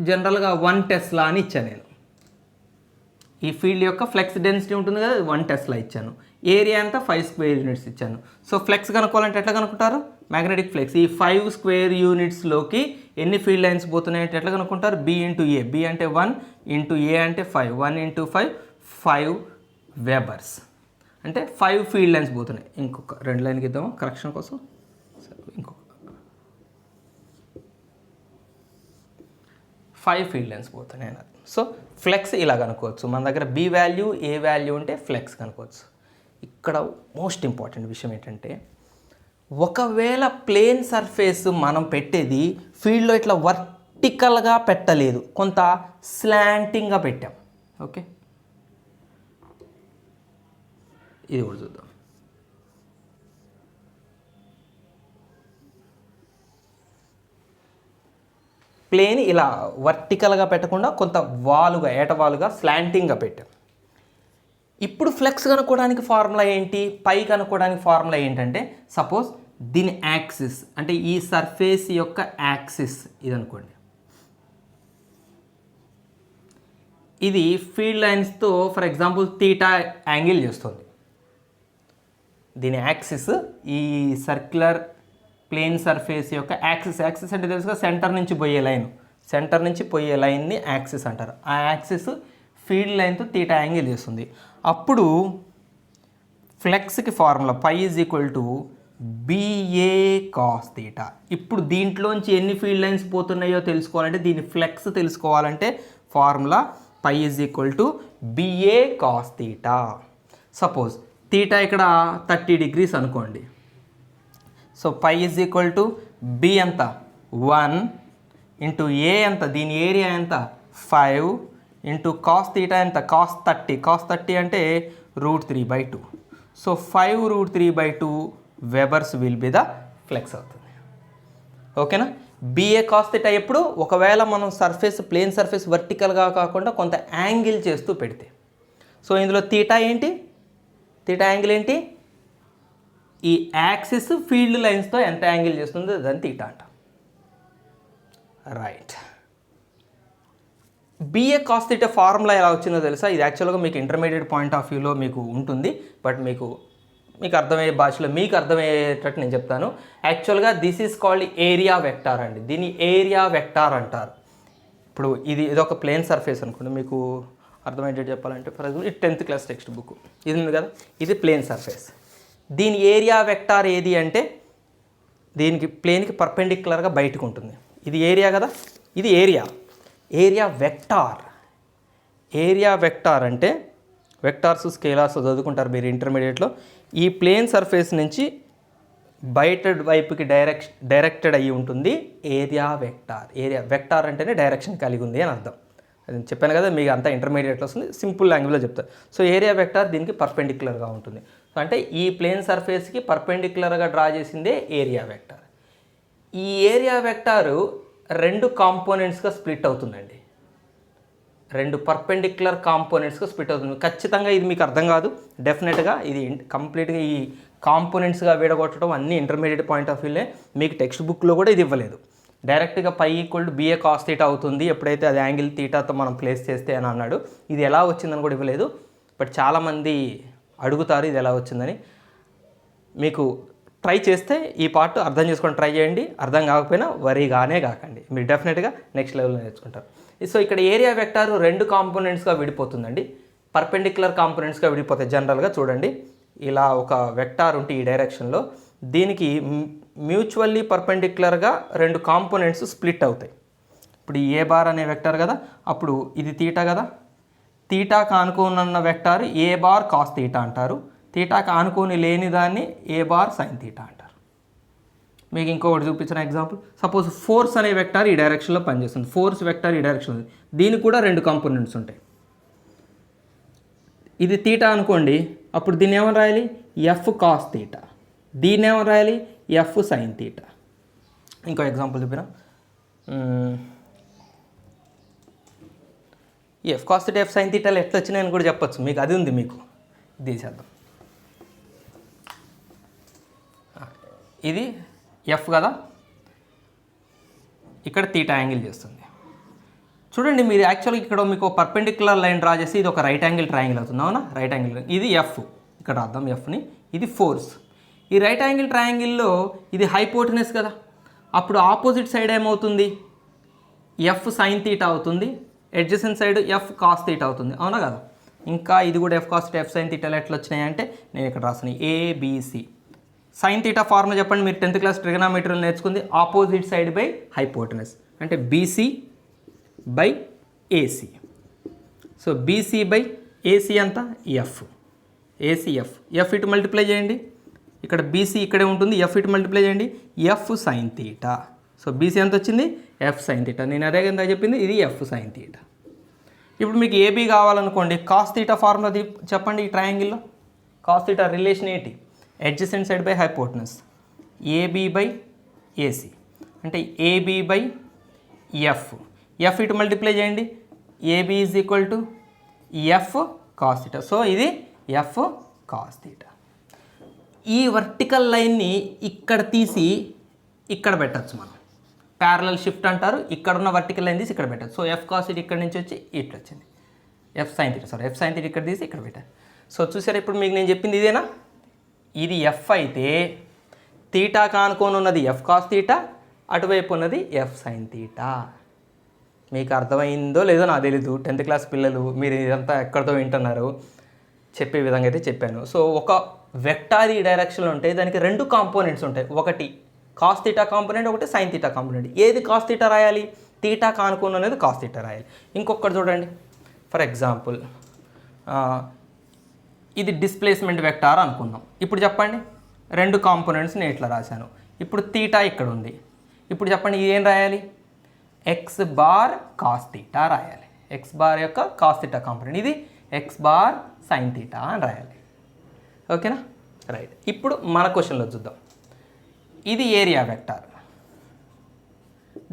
జనరల్గా 1 టెస్లా అని ఇచ్చాను నేను. ఈ ఫీల్డ్ యొక్క ఫ్లెక్స్ డెన్సిటీ ఉంటుంది కదా, 1 టెస్లా ఇచ్చాను. ఏరియా అంతా 5 స్క్వేర్ యూనిట్స్ ఇచ్చాను. సో ఫ్లెక్స్ కనుక్కోవాలంటే ఎట్లా కనుక్కుంటారు? మ్యాగ్నెటిక్ ఫ్లెక్స్ ఈ 5 స్క్వేర్ యూనిట్స్లోకి ఎన్ని ఫీల్డ్ లైన్స్ పోతున్నాయి అంటే ఎట్లా కనుక్కుంటారు? B into A. B అంటే 1 ఇంటూ A అంటే 5. 1 ఇంటూ 5 వెబర్స్ అంటే 5 ఫీల్డ్ లైన్స్ పోతున్నాయి. ఇంకొక 2 లైన్కి ఇద్దాము కరెక్షన్ కోసం. ఇంకొక 5 ఫీల్డ్ లైన్స్ పోతున్నాయి అన్నది. సో ఫ్లెక్స్ ఇలా కనుక్కోవచ్చు. మన దగ్గర B వాల్యూ, A వాల్యూ ఉంటే ఫ్లెక్స్ కనుక్కోవచ్చు. ఇక్కడ మోస్ట్ ఇంపార్టెంట్ విషయం ఏంటంటే, ఒకవేళ ప్లేన్ సర్ఫేస్ మనం పెట్టేది ఫీల్డ్లో ఇట్లా వర్టికల్గా పెట్టలేదు, కొంత స్లాంటింగ్గా పెట్టాం. ఓకే, ఇది కూడా చూద్దాం. ప్లేన్ ఇలా వర్టికల్గా పెట్టకుండా కొంత వాలుగా, ఏటవాలుగా, స్లాంటింగ్గా పెట్టాం. ఇప్పుడు ఫ్లెక్స్ కనుక్కోవడానికి ఫార్ములా ఏంటి? పై కనుక్కోవడానికి ఫార్ములా ఏంటంటే, సపోజ్ దీని యాక్సిస్ అంటే ఈ సర్ఫేస్ యొక్క యాక్సిస్ ఇది అనుకోండి. ఇది ఫీల్డ్ లైన్స్తో ఫర్ ఎగ్జాంపుల్ తీటా యాంగిల్ చేస్తుంది. దీని యాక్సిస్ ఈ సర్క్యులర్ ప్లేన్ సర్ఫేస్ యొక్క యాక్సిస్ అంటే తెలుసుగా సెంటర్ నుంచి పోయే లైన్ని యాక్సిస్ అంటారు. ఆ యాక్సిస్ ఫీల్డ్ లైన్తో తీటా యాంగిల్ చేస్తుంది. అప్పుడు ఫ్లెక్స్కి formula phi is equal to BA cos theta. ఇప్పుడు దీంట్లోంచి ఎన్ని ఫీల్డ్ లైన్స్ పోతున్నాయో తెలుసుకోవాలంటే, దీని ఫ్లెక్స్ తెలుసుకోవాలంటే formula phi is equal to BA cos theta. Suppose theta ఇక్కడ 30 డిగ్రీస్ అనుకోండి. So phi is equal to B ఎంత? 1 ఇంటూ A ఎంత? దీని ఏరియా ఎంత? 5 ఇంటూ కాస్ తీటా ఎంత? కాస్ 30 అంటే √3/2. So 5√3/2 webers will be the flux అవుతుంది. ఓకేనా? BA కాస్ తీటా ఎప్పుడు? ఒకవేళ మనం ప్లేన్ సర్ఫేస్ వర్టికల్గా కాకుండా కొంత యాంగిల్ చేస్తూ పెడితే. సో ఇందులో తీటా ఏంటి? తీటా యాంగిల్ ఏంటి? ఈ యాక్సిస్ ఫీల్డ్ లైన్స్తో ఎంత యాంగిల్ చేస్తుందో దాన్ని తీటా అంట. Right. BA cos theta formula ఎలా వచ్చిందో తెలుసా? ఇది యాక్చువల్గా మీకు ఇంటర్మీడియట్ పాయింట్ ఆఫ్ వ్యూలో మీకు ఉంటుంది, బట్ మీకు అర్థమయ్యే భాషలో మీకు అర్థమయ్యేటట్టు నేను చెప్తాను. యాక్చువల్గా this is called area vector అండి. దీన్ని ఏరియా వెక్టార్ అంటారు. ఇప్పుడు ఇదొక ప్లేన్ సర్ఫేస్ అనుకోండి. మీకు అర్థమయ్యేటట్టు చెప్పాలంటే ఫర్ ఎగ్జాంపుల్ ఇది 10th క్లాస్ టెక్స్ట్ బుక్ ఇది ఉంది కదా, ఇది ప్లేన్ సర్ఫేస్. దీని ఏరియా వెక్టార్ ఏది అంటే దీనికి ప్లేన్కి పర్పెండిక్యులర్గా బయటకు ఉంటుంది. ఇది ఏరియా కదా, ఇది ఏరియా వెక్టార్ అంటే వెక్టార్స్ స్కేలార్స్ చదువుకుంటారు మీరు ఇంటర్మీడియట్లో. ఈ ప్లేన్ సర్ఫేస్ నుంచి బయట వైపుకి డైరెక్టెడ్ అయ్యి ఉంటుంది ఏరియా వెక్టార్ అంటేనే డైరెక్షన్ కలిగి ఉంది అని అర్థం. అది చెప్పాను కదా, మీకు అంతా ఇంటర్మీడియట్లో వస్తుంది, సింపుల్ లాంగ్వేజ్లో చెప్తారు. సో ఏరియా వెక్టార్ దీనికి పర్పెండిక్యులర్గా ఉంటుంది. సో అంటే ఈ ప్లేన్ సర్ఫేస్కి పర్పెండిక్యులర్గా డ్రా చేసిందే ఏరియా వెక్టార్. ఈ ఏరియా వెక్టారు 2 కాంపోనెంట్స్గా స్ప్లిట్ అవుతుందండి. 2 పర్పెండిక్యులర్ కాంపోనెంట్స్గా స్ప్లిట్ అవుతుంది. ఖచ్చితంగా ఇది మీకు అర్థం కాదు, డెఫినెట్గా ఇది కంప్లీట్గా ఈ కాంపోనెంట్స్గా విడగొట్టడం అన్ని ఇంటర్మీడియట్ పాయింట్ ఆఫ్ వ్యూలే. మీకు టెక్స్ట్ బుక్లో కూడా ఇది ఇవ్వలేదు. డైరెక్ట్గా phi equal to BA cos theta అవుతుంది ఎప్పుడైతే అది యాంగిల్ తీటాతో మనం ప్లేస్ చేస్తే అని అన్నాడు. ఇది ఎలా వచ్చిందని కూడా ఇవ్వలేదు. బట్ చాలామంది అడుగుతారు ఇది ఎలా వచ్చిందని. మీకు ట్రై చేస్తే ఈ పార్ట్ అర్థం చేసుకొని ట్రై చేయండి. అర్థం కాకపోయినా వరిగానే కాకండి, మీరు డెఫినెట్గా నెక్స్ట్ లెవెల్లో నేర్చుకుంటారు. సో ఇక్కడ ఏరియా వెక్టార్ 2 కాంపోనెంట్స్గా విడిపోతుందండి. పర్పెండిక్యులర్ కాంపోనెంట్స్గా విడిపోతాయి. జనరల్గా చూడండి, ఇలా ఒక వెక్టార్ ఉంటే ఈ డైరెక్షన్లో దీనికి మ్యూచువల్లీ పర్పెండిక్యులర్గా 2 కాంపోనెంట్స్ స్ప్లిట్ అవుతాయి. ఇప్పుడు ఏ బార్ అనే వెక్టార్ కదా, అప్పుడు ఇది తీటా కదా, తీటాకు ఆనుకోనున్న వెక్టార్ ఏ బార్ కాస్ తీటా అంటారు. తీటాకు ఆనుకొని లేని దాన్ని ఏ బార్ సైన్ తీటా అంటారు. మీకు ఇంకొకటి చూపించిన ఎగ్జాంపుల్, సపోజ్ ఫోర్స్ అనే వెక్టార్ ఈ డైరెక్షన్లో పనిచేస్తుంది. ఫోర్స్ వెక్టార్ ఈ డైరెక్షన్లో ఉంది, దీనికి కూడా 2 కాంపోనెంట్స్ ఉంటాయి. ఇది తీటా అనుకోండి, అప్పుడు దీన్ని ఏమని రాయాలి, ఎఫ్ కాస్ తీటా. దీన్ని ఏమని రాయాలి, ఎఫ్ సైన్ తీటా. ఇంకో ఎగ్జాంపుల్ చూపిన, F cos theta F sine తీటాలు ఎట్లా వచ్చినాయని కూడా చెప్పచ్చు మీకు, అది ఉంది మీకు. ఇది చేద్దాం, ఇది ఎఫ్ కదా, ఇక్కడ తీటా యాంగిల్ చేస్తుంది. చూడండి మీరు యాక్చువల్గా ఇక్కడ మీకు పర్పెండిక్యులర్ లైన్ డ్రా చేసి ఇది ఒక రైట్ యాంగిల్ ట్రయాంగిల్ అవుతుంది, అవునా. రైట్ యాంగిల్, ఇది ఎఫ్, ఇక్కడ రాద్దాం ఎఫ్ని, ఇది ఫోర్స్. ఈ రైట్ యాంగిల్ ట్రయాంగిల్లో ఇది హైపోటెనస్ కదా, అప్పుడు ఆపోజిట్ సైడ్ ఏమవుతుంది, ఎఫ్ సైన్ తీటా అవుతుంది, adjacent side F cos theta అవుతుంది, అవునా కదా. ఇంకా ఇది కూడా F cos theta F sine తీటాలు ఎట్లా వచ్చినాయి అంటే నేను ఇక్కడ రాసాను, ఏబిసి. సైన్ తీటా ఫార్ములా చెప్పండి, మీరు 10th క్లాస్ ట్రిగనామెట్రీలో నేర్చుకుంది. ఆపోజిట్ సైడ్ బై హైపోటెనస్ అంటే BC by AC. So BC by AC అంతా ఎఫ్, ఏసీ ఎఫ్. ఎఫ్ ఇటు మల్టిప్లై చేయండి, ఇక్కడ బీసీ ఇక్కడే ఉంటుంది, ఎఫ్ ఇటు మల్టిప్లై చేయండి, F sine theta. So BC ఎంత వచ్చింది, ఎఫ్ సైన్ తీటా. నేను అదే కింద చెప్పింది, ఇది ఎఫ్ సైన్ తీటా. ఇప్పుడు మీకు ఏబీ కావాలనుకోండి, కాస్ తీటా ఫార్ములా చెప్పండి. ఈ ట్రయాంగిల్లో కాస్ తీటా రిలేషన్ ఏంటి, adjacent side by hypotenuse, AB by AC అంటే ఏబీ బై ఎఫ్. ఎఫ్ ఇటు మల్టిప్లై చేయండి, AB is equal to F cos theta. So ఇది ఎఫ్ కాస్ తీటా. ఈ వర్టికల్ లైన్ని ఇక్కడ తీసి ఇక్కడ పెట్టచ్చు మనం, ప్యారలల్ షిఫ్ట్ అంటారు. ఇక్కడ ఉన్న వర్టికల్ లైన్ తీసి ఇక్కడ పెట్టచ్చు. సో ఎఫ్ కాస్ తీటా ఇక్కడ నుంచి వచ్చి ఇట్లా వచ్చింది, F sine theta. Sorry, F sine theta ఇక్కడ తీసి ఇక్కడ పెట్టాను. సో చూసారా, ఇప్పుడు మీకు నేను చెప్పింది ఇదేనా. ఇది ఎఫ్ అయితే తీటా కానుకొని ఉన్నది ఎఫ్ కాస్ తీటా, అటువైపు ఉన్నది ఎఫ్ సైన్ తీటా. మీకు అర్థమైందో లేదో నాకు తెలీదు, 10th క్లాస్ పిల్లలు మీరు ఇదంతా ఎక్కడితో వింటున్నారు, చెప్పే విధంగా అయితే చెప్పాను. సో ఒక వెక్టార్ ఈ డైరెక్షన్లో ఉంటే దానికి 2 కాంపోనెంట్స్ ఉంటాయి, ఒకటి కాస్ తీటా కాంపోనెంట్, ఒకటి సైన్ తీటా కాంపోనెంట్. ఏది కాస్ తీటా రాయాలి, తీటా కానుకొని అనేది కాస్ తీటా రాయాలి. ఇంకొకటి చూడండి, ఫర్ ఎగ్జాంపుల్ ఇది డిస్ప్లేస్మెంట్ వెక్టార్ అనుకుందాం. ఇప్పుడు చెప్పండి, 2 కాంపోనెంట్స్ నేను ఇట్లా రాశాను. ఇప్పుడు తీటా ఇక్కడ ఉంది. ఇప్పుడు చెప్పండి ఇది ఏం రాయాలి, ఎక్స్ బార్ కాస్ తీటా రాయాలి. ఎక్స్ బార్ యొక్క కాస్ తీటా కాంపోనెంట్, ఇది ఎక్స్ బార్ సైన్ తీటా అని రాయాలి. ఓకేనా, రైట్. ఇప్పుడు మన క్వశ్చన్లో చూద్దాం. ఇది ఏరియా వెక్టార్,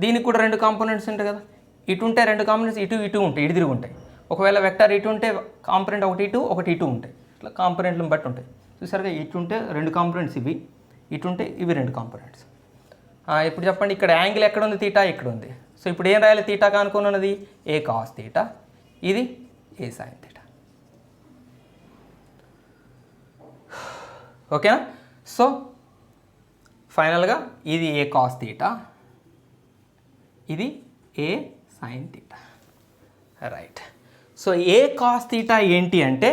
దీనికి కూడా 2 కాంపోనెంట్స్ ఉంటాయి కదా. ఇటు ఉంటే 2 కాంపోనెంట్స్, ఇటు ఇటు ఉంటాయి, ఇటు తిరిగి ఉంటాయి. ఒకవేళ వెక్టార్ ఇటు ఉంటే కాంపోనెంట్ ఒకటి ఇటు ఒకటి ఇటు ఉంటాయి, ఇట్లా కాంపోనెంట్లను బట్టి ఉంటాయి. చూసారుగా, ఇటు ఉంటే 2 కాంపోనెంట్స్ ఇవి, ఇటు ఉంటే ఇవి 2 కాంపోనెంట్స్. ఇప్పుడు చెప్పండి, ఇక్కడ యాంగిల్ ఎక్కడ ఉంది, తీటా ఇక్కడ ఉంది. సో ఇప్పుడు ఏం రాయాలి, తీటా కానుకొని ఉన్నది ఏ కాస్ తీటా, ఇది ఏ సైన్ తీటా. ఓకేనా. సో ఫైనల్గా ఇది ఏ కాస్ తీటా, ఇది ఏ సైన్ తీటా, రైట్. సో ఏ కాస్ తీటా ఏంటి అంటే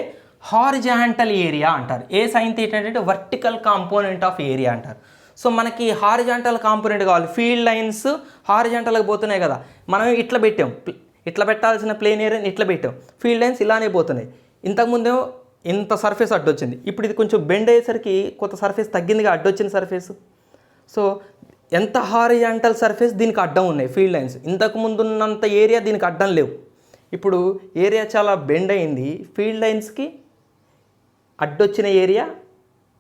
హారిజాంటల్ ఏరియా అంటారు. ఏ సైన్ తీటా అంటే వర్టికల్ కాంపోనెంట్ ఆఫ్ ఏరియా అంటారు. సో మనకి హారిజాంటల్ కాంపోనెంట్ కావాలి, ఫీల్డ్ లైన్స్ హారిజాంటల్గా పోతున్నాయి కదా, మనం ఇట్లా పెట్టాం, ఇట్లా పెట్టాల్సిన ప్లేన్ ఏరియాని ఇట్లా పెట్టాం, ఫీల్డ్ లైన్స్ ఇలానే పోతున్నాయి. ఇంతకుముందు ఇంత సర్ఫేస్ అడ్డొచ్చింది, ఇప్పుడు ఇది కొంచెం బెండ్ అయ్యేసరికి కొత్త సర్ఫేస్ తగ్గిందిగా, అడ్డొచ్చిన సర్ఫేస్. సో ఎంత హారిజాంటల్ సర్ఫేస్ దీనికి అడ్డం ఉన్నాయి ఫీల్డ్ లైన్స్, ఇంతకుముందు ఉన్నంత ఏరియా దీనికి అడ్డం లేవు. ఇప్పుడు ఏరియా చాలా బెండ్ అయింది, ఫీల్డ్ లైన్స్కి అడ్డొచ్చిన ఏరియా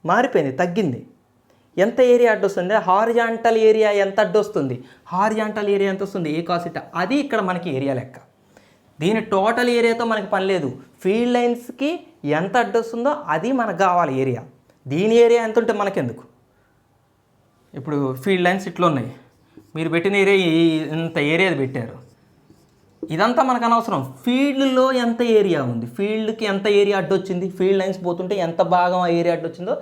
మారిపోయింది, తగ్గింది. ఎంత ఏరియా అడ్డొస్తుంది, హారిజాంటల్ ఏరియా ఎంత అడ్డొస్తుంది, హారిజాంటల్ ఏరియా ఎంత వస్తుంది, ఏ కాస్ తీటా, అది ఇక్కడ మనకి ఏరియా లెక్క. దీని టోటల్ ఏరియాతో మనకి పని లేదు, ఫీల్డ్ లైన్స్కి ఎంత అడ్డొస్తుందో అది మనకు కావాలి ఏరియా. దీని ఏరియా ఎంత ఉంటే మనకెందుకు. ఇప్పుడు ఫీల్డ్ లైన్స్ ఇట్లా ఉన్నాయి, మీరు పెట్టిన ఏరియా ఇంత ఏరియా పెట్టారు, ఇదంతా మనకు అనవసరం. ఫీల్డ్లో ఎంత ఏరియా ఉంది, ఫీల్డ్కి ఎంత ఏరియా అడ్డొచ్చింది, ఫీల్డ్ లైన్స్ పోతుంటే ఎంత భాగం ఆ ఏరియా అడ్డొచ్చిందో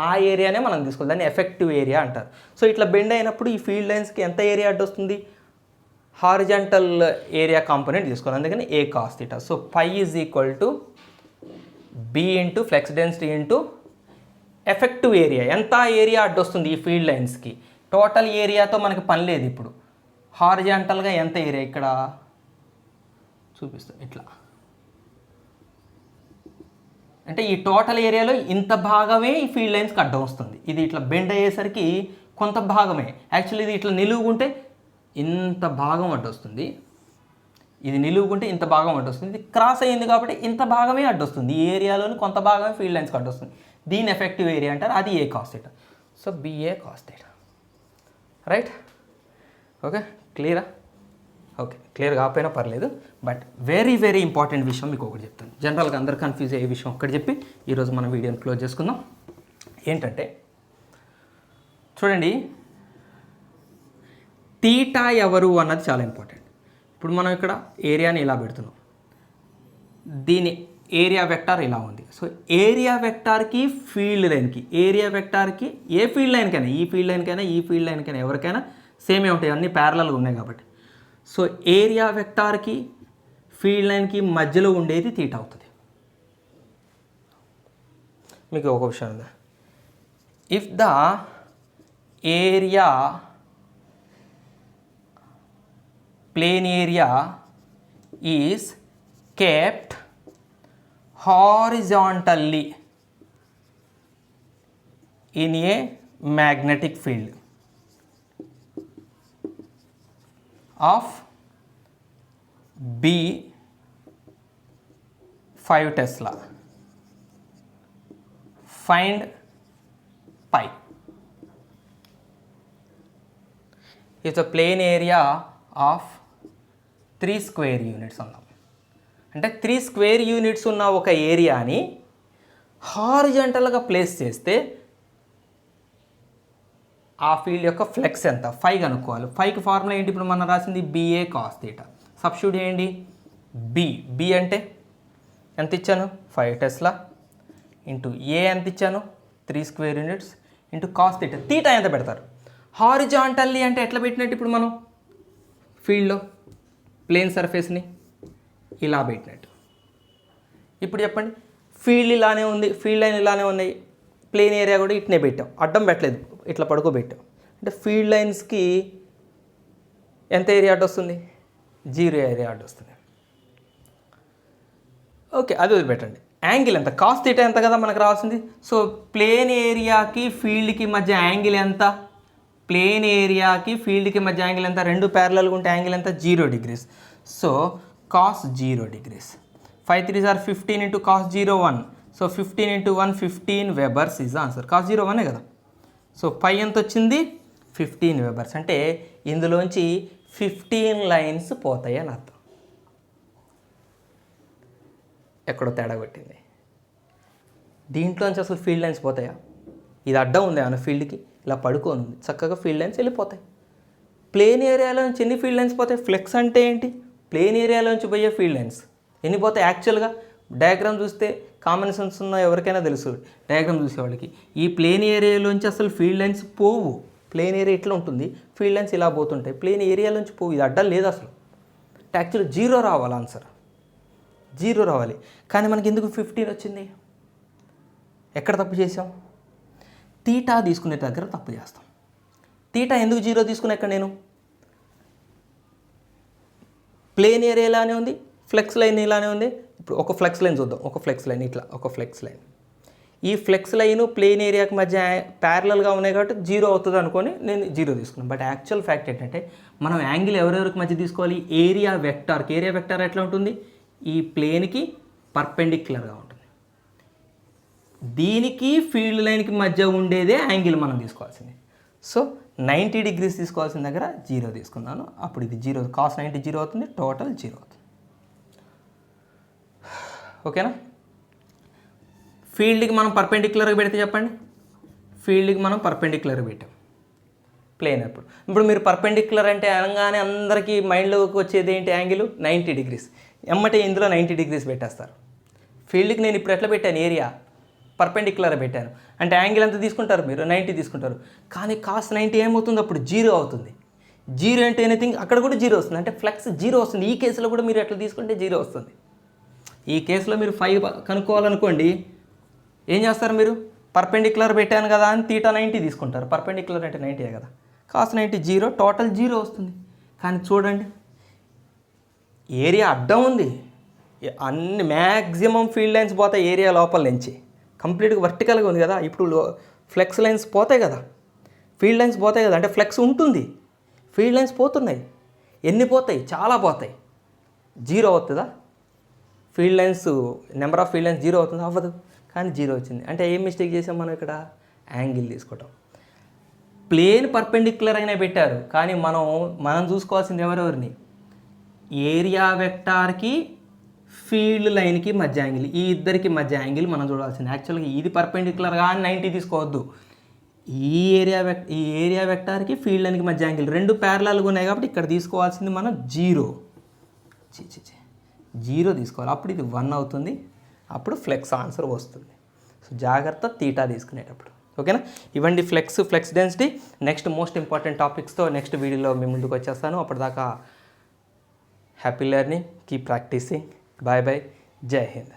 ఆ ఏరియానే మనం తీసుకోవాలి. దాన్ని ఎఫెక్టివ్ ఏరియా అంటారు. సో ఇట్లా బెండ్ అయినప్పుడు ఈ ఫీల్డ్ లైన్స్కి ఎంత ఏరియా అడ్డొస్తుంది, హారిజాంటల్ ఏరియా కాంపోనెంట్ తీసుకోవాలి. అందుకని A cos theta. So phi is equal to B into flux density into effective area. ఎంత ఏరియా అడ్డొస్తుంది ఈ ఫీల్డ్ లైన్స్కి. టోటల్ ఏరియాతో మనకి పని లేదు. ఇప్పుడు హారిజాంటల్గా ఎంత ఏరియా ఇక్కడ చూపిస్తాం ఇట్లా, అంటే ఈ టోటల్ ఏరియాలో ఇంత భాగమే ఈ ఫీల్డ్ లైన్స్కి అడ్డం వస్తుంది. ఇది ఇట్లా బెండ్ అయ్యేసరికి కొంత భాగమే. యాక్చువల్లీ ఇది ఇట్లా నిలువుకుంటే ఇంత భాగం అడ్డొస్తుంది, ఇది నిలువుకుంటే ఇంత భాగం అడ్డొస్తుంది. ఇది క్రాస్ అయ్యింది కాబట్టి ఇంత భాగమే అడ్డొస్తుంది. ఈ ఏరియాలోని కొంత భాగమే ఫీల్డ్ లైన్స్కి అడ్డొస్తుంది. దీని ఎఫెక్టివ్ ఏరియా అంటారు. అది A cos theta. So B A cos theta. Right? Okay, క్లియరా? ఓకే, క్లియర్ కాకపోయినా పర్లేదు. బట్ వెరీ వెరీ ఇంపార్టెంట్ విషయం మీకు ఒకటి చెప్తాను. జనరల్గా అందరు కన్ఫ్యూజ్ అయ్యే విషయం ఒకటి చెప్పి ఈరోజు మనం వీడియోని క్లోజ్ చేసుకుందాం. ఏంటంటే చూడండి, థీటా ఎవరు అన్నది చాలా ఇంపార్టెంట్. ఇప్పుడు మనం ఇక్కడ ఏరియాని ఇలా పెడుతున్నాం, దీని ఏరియా వెక్టార్ ఇలా ఉంది. సో ఏరియా వెక్టార్కి ఫీల్డ్ లైన్కి, ఏరియా వెక్టార్కి ఏ ఫీల్డ్ లైన్కైనా, ఈ ఫీల్డ్ లైన్కైనా ఈ ఫీల్డ్ లైన్కైనా ఎవరికైనా సేమే ఉంటాయి, అన్నీ ప్యారలల్గా ఉన్నాయి కాబట్టి. సో ఏరియా వెక్టార్కి ఫీల్డ్ లైన్కి మధ్యలో ఉండేది థీటా అవుతుంది. మీకు ఒక విషయం ఉందా, if the area plane area is kept horizontally in a magnetic field of B 5 Tesla. Find pi. If the plane area of 3 square units అన్నాం, అంటే 3 స్క్వేర్ యూనిట్స్ ఉన్న ఒక ఏరియాని హారిజాంటల్గా ప్లేస్ చేస్తే ఆ ఫీల్డ్ యొక్క ఫ్లెక్స్ ఎంత, ఫై కనుక్కోవాలి. ఫైకి ఫార్ములా ఏంటి, ఇప్పుడు మనం రాసింది బిఏ కాస్ థీటా. సబ్స్టిట్యూట్ చేయండి. బి అంటే ఎంత ఇచ్చాను, 5 టెస్లా ఇంటూ ఏ ఎంత ఇచ్చాను, 3 square units into cos theta. Theta ఎంత పెడతారు, హారిజాంటల్లీ అంటే ఎట్లా పెట్టినట్టు, ఇప్పుడు మనం ఫీల్డ్లో ప్లేన్ సర్ఫేస్ని ఇలా పెట్టినట్టు. ఇప్పుడు చెప్పండి, ఫీల్డ్ ఇలానే ఉంది, ఫీల్డ్ లైన్ ఇలానే ఉన్నాయి, ప్లేన్ ఏరియా కూడా ఇట్నే పెట్టాం, అడ్డం పెట్టలేదు, ఇట్లా పడుకోబెట్టాం. అంటే ఫీల్డ్ లైన్స్కి ఎంత ఏరియా అడ్డు వస్తుంది, 0 ఏరియా అడ్డు వస్తుంది. ఓకే, అది వదిలిపెట్టండి. యాంగిల్ ఎంత, కాస్ థీటా ఎంత కదా మనకు రావాల్సింది. సో ప్లేన్ ఏరియాకి ఫీల్డ్కి మధ్య యాంగిల్ ఎంత, ప్లేన్ ఏరియాకి ఫీల్డ్కి మధ్య యాంగిల్ ఎంత, రెండు ప్యారలల్గా ఉంటే యాంగిల్ ఎంత, 0 degrees. So cos 0 degrees. 5 3s are 15 into cos 0 1. So 15 into 1 15 webers is the answer. cos 0 1 కదా. సో పై ఎంత వచ్చింది, 15 webers. అంటే ఇందులోంచి 15 లైన్స్ పోతాయి అని అర్థం. ఎక్కడో తేడా కొట్టింది. దీంట్లోంచి అసలు ఫీల్డ్ లైన్స్ పోతాయా, ఇది అడ్డం ఉంది ఏమన్నా ఫీల్డ్కి, ఇలా పడుకోని ఉంది, చక్కగా ఫీల్డ్ లైన్స్ వెళ్ళిపోతాయి. ప్లేన్ ఏరియాలో నుంచి ఎన్ని ఫీల్డ్ లైన్స్ పోతాయి, ఫ్లెక్స్ అంటే ఏంటి, ప్లేన్ ఏరియాలోంచి పోయే ఫీల్డ్ లైన్స్ ఎన్ని పోతాయి. యాక్చువల్గా డయాగ్రామ్ చూస్తే కామన్ సెన్స్ ఉన్న ఎవరికైనా తెలుసు, డయాగ్రామ్ చూసేవాళ్ళకి, ఈ ప్లేన్ ఏరియాలోంచి అసలు ఫీల్డ్ లైన్స్ పోవు. ప్లేన్ ఏరియా ఇట్లా ఉంటుంది, ఫీల్డ్ లైన్స్ ఇలా పోతుంటాయి, ప్లేన్ ఏరియాలోంచి పోవు, ఇది అడ్డం లేదు అసలు. యాక్చువల్లీ 0 రావాలి, ఆన్సర్ 0 రావాలి. కానీ మనకి ఎందుకు 15 వచ్చింది, ఎక్కడ తప్పు చేసాం, థీటా తీసుకునే దగ్గర తప్పు చేస్తాం. థీటా ఎందుకు 0 తీసుకున్నా ఇక్కడ నేను, ప్లేన్ ఏరియా ఇలానే ఉంది, ఫ్లెక్స్ లైన్ ఇలానే ఉంది. ఇప్పుడు ఒక ఫ్లెక్స్ లైన్ చూద్దాం, ఒక ఫ్లెక్స్ లైన్ ఇట్లా, ఒక ఫ్లెక్స్ లైన్, ఈ ఫ్లెక్స్ లైన్ ప్లేన్ ఏరియాకి మధ్య ప్యారలల్గా ఉన్నాయి కాబట్టి 0 అవుతుంది అనుకొని నేను 0 తీసుకున్నాను. బట్ యాక్చువల్ ఫ్యాక్ట్ ఏంటంటే మనం యాంగిల్ ఎవరెవరికి మధ్య తీసుకోవాలి, ఏరియా వెక్టార్కి. ఏరియా వెక్టార్ ఎట్లా ఉంటుంది, ఈ ప్లేన్కి పర్పెండిక్యులర్గా ఉంటుంది, దీనికి ఫీల్డ్ లైన్కి మధ్య ఉండేదే యాంగిల్ మనం తీసుకోవాల్సింది. సో 90 degrees తీసుకోవాల్సిన దగ్గర 0 తీసుకున్నాను. అప్పుడు ఇది 0, cos 90 0 అవుతుంది, టోటల్ 0 అవుతుంది. ఓకేనా. ఫీల్డ్కి మనం పర్పెండిక్యులర్గా పెడితే చెప్పండి, ఫీల్డ్కి మనం పర్పెండిక్యులర్గా పెట్టాం, ప్లేన్ ఇప్పుడు మీరు పర్పెండిక్యులర్ అంటే అనగానే అందరికీ మైండ్లోకి వచ్చేది ఏంటి యాంగిల్ 90 డిగ్రీస్. ఎమ్మటే ఇందులో 90 డిగ్రీస్ పెట్టేస్తారు. ఫీల్డ్కి నేను ఇప్పుడు ఎట్లా పెట్టాను ఏరియా పర్పెండిక్యులర్ పెట్టాను అంటే యాంగిల్ ఎంత తీసుకుంటారు మీరు 90 తీసుకుంటారు. కానీ కాస్ 90 ఏమవుతుంది అప్పుడు 0 అవుతుంది. 0 అంటే ఎనీథింగ్ అక్కడ కూడా 0 వస్తుంది అంటే ఫ్లెక్స్ 0 వస్తుంది. ఈ కేసులో కూడా మీరు ఎట్లా తీసుకుంటే 0 వస్తుంది. ఈ కేసులో మీరు 5 కనుక్కోవాలనుకోండి ఏం చేస్తారు మీరు పర్పెండిక్యులర్ పెట్టాను కదా అని తీటా 90 తీసుకుంటారు. పర్పెండిక్యులర్ అంటే 90 కదా, కాస్ 90 0 టోటల్ 0 వస్తుంది. కానీ చూడండి ఏరియా అడ్డం ఉంది, అన్ని మ్యాక్సిమం ఫీల్డ్ లైన్స్ పోతాయి ఏరియా లోపల నుంచి, కంప్లీట్గా వర్టికల్గా ఉంది కదా. ఇప్పుడు ఫ్లెక్స్ లైన్స్ పోతాయి కదా, ఫీల్డ్ లైన్స్ పోతాయి కదా, అంటే ఫ్లెక్స్ ఉంటుంది, ఫీల్డ్ లైన్స్ పోతున్నాయి. ఎన్ని పోతాయి? చాలా పోతాయి. 0 అవుతుందా? Field lines number of field lines 0 అవుతుంది అవ్వదు, కానీ 0 వచ్చింది. అంటే ఏం మిస్టేక్ చేసాం మనం ఇక్కడ? యాంగిల్ తీసుకోవటం. ప్లేన్ పర్పెండిక్యులర్ అయినా పెట్టారు కానీ మనం చూసుకోవాల్సింది ఎవరెవరిని? ఏరియా వెక్టార్కి ఫీల్డ్ లైన్కి మధ్య యాంగిల్, ఈ ఇద్దరికి మధ్య యాంగిల్ మనం చూడాల్సింది. యాక్చువల్గా ఇది పర్పెండిక్యులర్ కానీ 90 తీసుకోవద్దు. ఈ ఏరియా వెక్టార్కి ఫీల్డ్ లైన్కి మధ్య యాంగిల్ రెండు ప్యారలల్గా ఉన్నాయి కాబట్టి ఇక్కడ తీసుకోవాల్సింది మనం 0 తీసుకోవాలి. అప్పుడు ఇది 1 అవుతుంది, అప్పుడు ఫ్లెక్స్ ఆన్సర్ వస్తుంది. సో జాగ్రత్త తీటా తీసుకునేటప్పుడు. ఓకేనా? ఇవ్వండి flux density. Next most important టాపిక్స్తో నెక్స్ట్ వీడియోలో మీ ముందుకు వచ్చేస్తాను. అప్పటిదాకా happy learning, keep practising. Bye bye, జై హింద్.